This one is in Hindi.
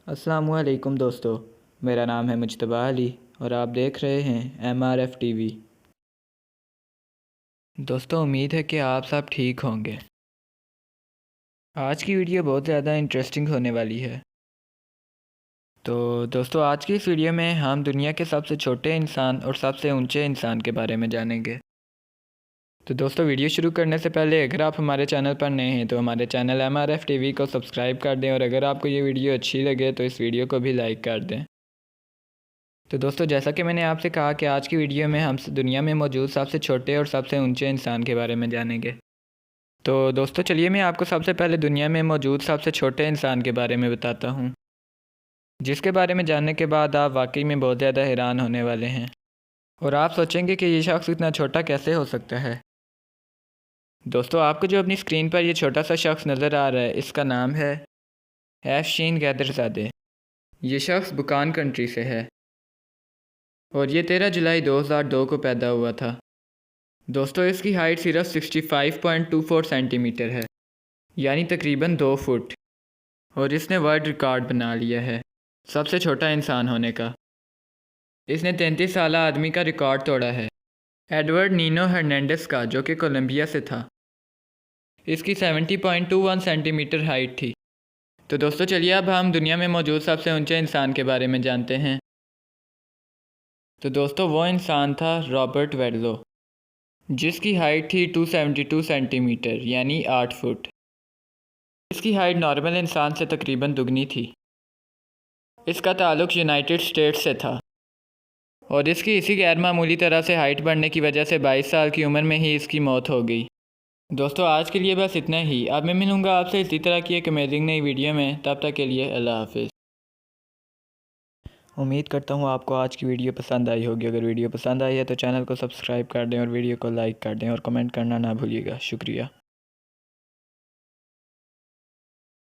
अस्सलामुअलैकुम दोस्तों, मेरा नाम है मुज्तबा अली और आप देख रहे हैं MRF TV। दोस्तों, उम्मीद है कि आप सब ठीक होंगे। आज की वीडियो बहुत ज़्यादा इंटरेस्टिंग होने वाली है। तो दोस्तों, आज की इस वीडियो में हम दुनिया के सबसे छोटे इंसान और सबसे ऊंचे इंसान के बारे में जानेंगे। तो दोस्तों, वीडियो शुरू करने से पहले अगर आप हमारे चैनल पर नए हैं तो हमारे चैनल MRF TV को सब्सक्राइब कर दें और अगर आपको ये वीडियो अच्छी लगे तो इस वीडियो को भी लाइक कर दें। तो दोस्तों, जैसा कि मैंने आपसे कहा कि आज की वीडियो में हम दुनिया में मौजूद सबसे छोटे और सबसे ऊंचे इंसान के बारे में जानेंगे। तो दोस्तों, चलिए मैं आपको सबसे पहले दुनिया में मौजूद सबसे छोटे इंसान के बारे में बताता हूँ, जिसके बारे में जानने के बाद आप वाकई में बहुत ज़्यादा हैरान होने वाले हैं और आप सोचेंगे कि ये शख्स इतना छोटा कैसे हो सकता है। दोस्तों, आपको जो अपनी स्क्रीन पर ये छोटा सा शख्स नज़र आ रहा है, इसका नाम है एफशीन गैदरज़ादे। ये शख्स बुकान कंट्री से है और ये 13 जुलाई 2002 को पैदा हुआ था। दोस्तों, इसकी हाइट सिर्फ 65.24 सेंटीमीटर है, यानी तकरीबन 2 फुट, और इसने वर्ल्ड रिकॉर्ड बना लिया है सबसे छोटा इंसान होने का। इसने 33 साल आदमी का रिकॉर्ड तोड़ा है, एडवर्ड नीनो हर्नांडेस का, जो कि कोलंबिया से था। इसकी 70.21 सेंटीमीटर हाइट थी। तो दोस्तों, चलिए अब हम दुनिया में मौजूद सबसे ऊंचे इंसान के बारे में जानते हैं। तो दोस्तों, वो इंसान था रॉबर्ट वेडलो, जिसकी हाइट थी 272 सेंटीमीटर यानी 8 फुट। इसकी हाइट नॉर्मल इंसान से तकरीबन दुगनी थी। इसका ताल्लुक़ यूनाइटेड स्टेट्स से था और इसकी इसी गैर मामूली तरह से हाइट बढ़ने की वजह से 22 साल की उम्र में ही इसकी मौत हो गई। दोस्तों, आज के लिए बस इतना ही। अब मैं मिलूँगा आपसे इसी तरह की एक अमेजिंग नई वीडियो में। तब तक के लिए अल्लाह हाफिज़। उम्मीद करता हूँ आपको आज की वीडियो पसंद आई होगी। अगर वीडियो पसंद आई है तो चैनल को सब्सक्राइब कर दें और वीडियो को लाइक कर दें और कमेंट करना ना भूलिएगा। शुक्रिया।